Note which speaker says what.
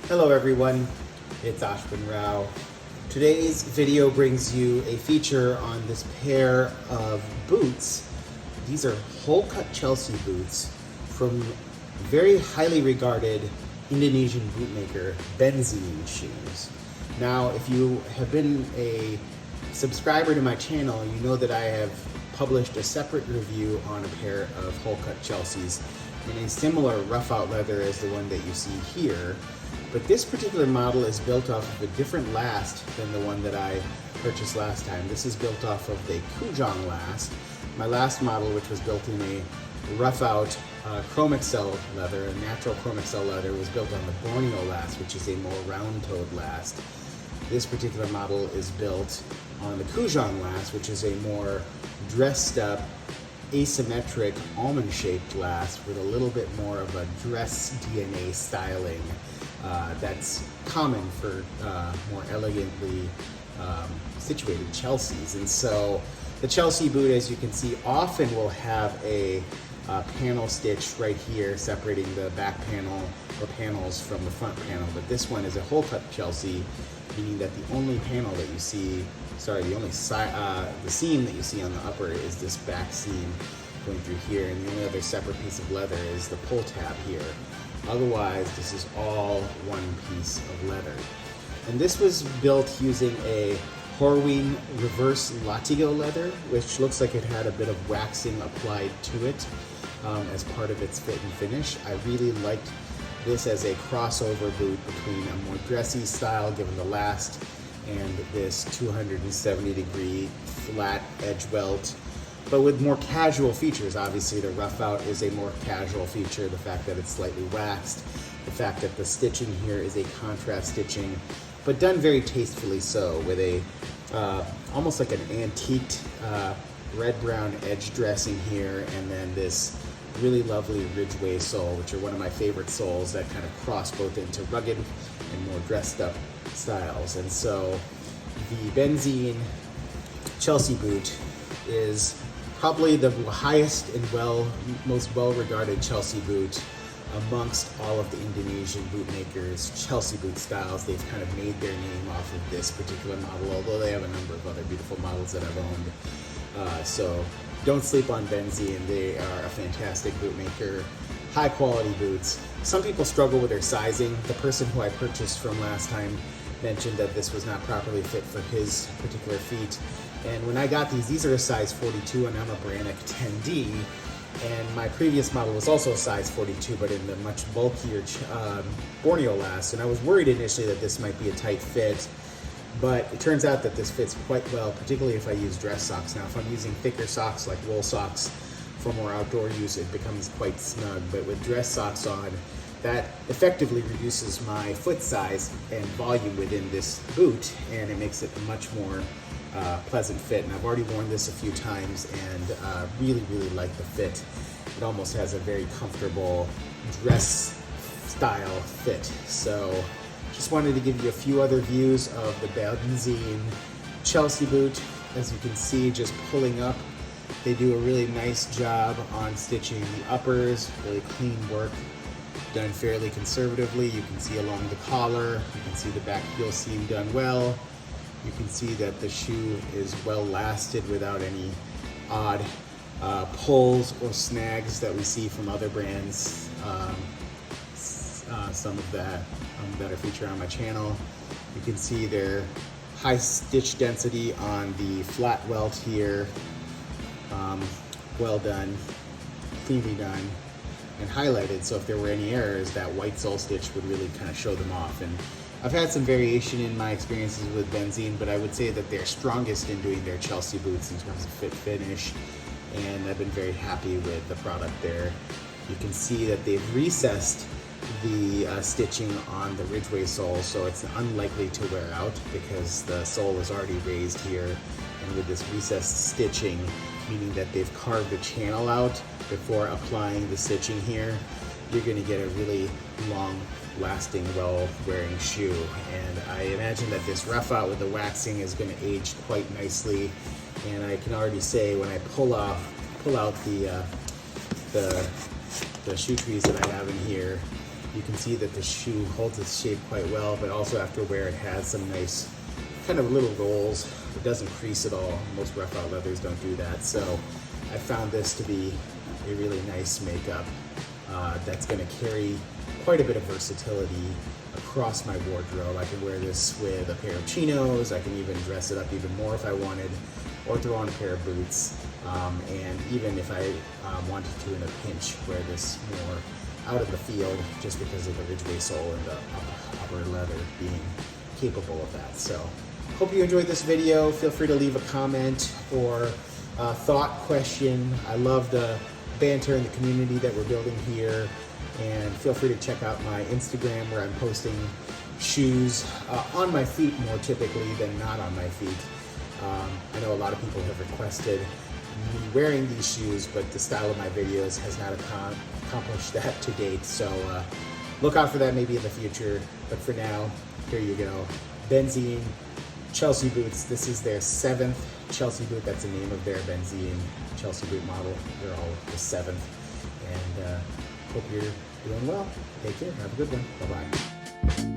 Speaker 1: Hello everyone, it's Ashwin Rao. Today's video brings you a feature on this pair of boots. These are hole-cut Chelsea boots from very highly regarded Indonesian bootmaker Benzein shoes. Now, if you have been a subscriber to my channel, you know that I have published a separate review on a pair of hole-cut Chelseas in a similar rough-out leather as the one that you see here. But this particular model is built off of a different last than the one that I purchased last time. This is built off of the Kujang last. My last model, which was built in a rough-out chrome excel leather, a natural chrome excel leather, was built on the Borneo last, which is a more round-toed last. This particular model is built on the Kujang last, which is a more dressed-up, asymmetric, almond-shaped last with a little bit more of a dress DNA styling. That's common for more elegantly situated Chelseas. And so the Chelsea boot, as you can see, often will have a panel stitch right here separating the back panel or panels from the front panel. But this one is a hole cut Chelsea, meaning that the only panel that you see, the seam that you see on the upper is this back seam going through here, and the only other separate piece of leather is the pull tab here. Otherwise, this is all one piece of leather. And this was built using a Horween reverse latigo leather, which looks like it had a bit of waxing applied to it as part of its fit and finish. I really liked this as a crossover boot between a more dressy style, given the last, and this 270-degree flat edge welt, but with more casual features. Obviously, the rough out is a more casual feature. The fact that it's slightly waxed, the fact that the stitching here is a contrast stitching, but done very tastefully so, with a almost like an antiqued red-brown edge dressing here, and then this really lovely ridgeway sole, which are one of my favorite soles that kind of cross both into rugged and more dressed up styles. And so the Benzein Chelsea boot is probably the highest and most well-regarded Chelsea boot amongst all of the Indonesian bootmakers' Chelsea boot styles. They've kind of made their name off of this particular model, although they have a number of other beautiful models that I've owned. So don't sleep on Benzein. They are a fantastic bootmaker, high quality boots. Some people struggle with their sizing. The person who I purchased from last time mentioned that this was not properly fit for his particular feet. And when I got these are a size 42, and I'm a Brannock 10D. And my previous model was also a size 42, but in the much bulkier Borneo last. And I was worried initially that this might be a tight fit, but it turns out that this fits quite well, particularly if I use dress socks. Now, if I'm using thicker socks like wool socks for more outdoor use, it becomes quite snug. But with dress socks on, that effectively reduces my foot size and volume within this boot, and it makes it a much more pleasant fit. And I've already worn this a few times and really like the fit. It almost has a very comfortable dress style fit. So just wanted to give you a few other views of the Benzein Chelsea boot. As you can see, just pulling up, they do a really nice job on stitching the uppers, really clean work, done fairly conservatively. You can see along the collar, you can see the back heel seam done well. You can see that the shoe is well lasted without any odd pulls or snags that we see from other brands. Some of that are featured on my channel. You can see their high stitch density on the flat welt here. Well done, cleanly done, and highlighted, so if there were any errors, that white sole stitch would really kind of show them off. And I've had some variation in my experiences with Benzein, but I would say that they're strongest in doing their Chelsea boots in terms of fit finish, and I've been very happy with the product there. You can see that they've recessed the stitching on the ridgeway sole, so it's unlikely to wear out because the sole is already raised here, and with this recessed stitching, meaning that they've carved a channel out before applying the stitching here, you're going to get a really long lasting, well-wearing shoe. And I imagine that this rough out with the waxing is going to age quite nicely. And I can already say when I pull out the shoe trees that I have in here, You can see that the shoe holds its shape quite well, but also after wear it has some nice kind of little rolls. It doesn't crease at all. Most rough out leathers don't do that. So I found this to be a really nice makeup that's going to carry quite a bit of versatility across my wardrobe. I can wear this with a pair of chinos. I can even dress it up even more if I wanted, or throw on a pair of boots. And even if I wanted to, in a pinch, wear this more out in the field, just because of the ridgeway sole and the upper leather being capable of that. So hope you enjoyed this video. Feel free to leave a comment or a thought, question. I love the banter in the community that we're building here. And feel free to check out my Instagram, where I'm posting shoes on my feet more typically than not on my feet. I know a lot of people have requested me wearing these shoes, but the style of my videos has not accomplished that to date. So look out for that maybe in the future. But for now, here you go. Benzein Chelsea boots. This is their 7th Chelsea boot. That's the name of their Benzein Chelsea boot model. They're all the 7th. And hope you're doing well. Take care. Have a good one. Bye-bye.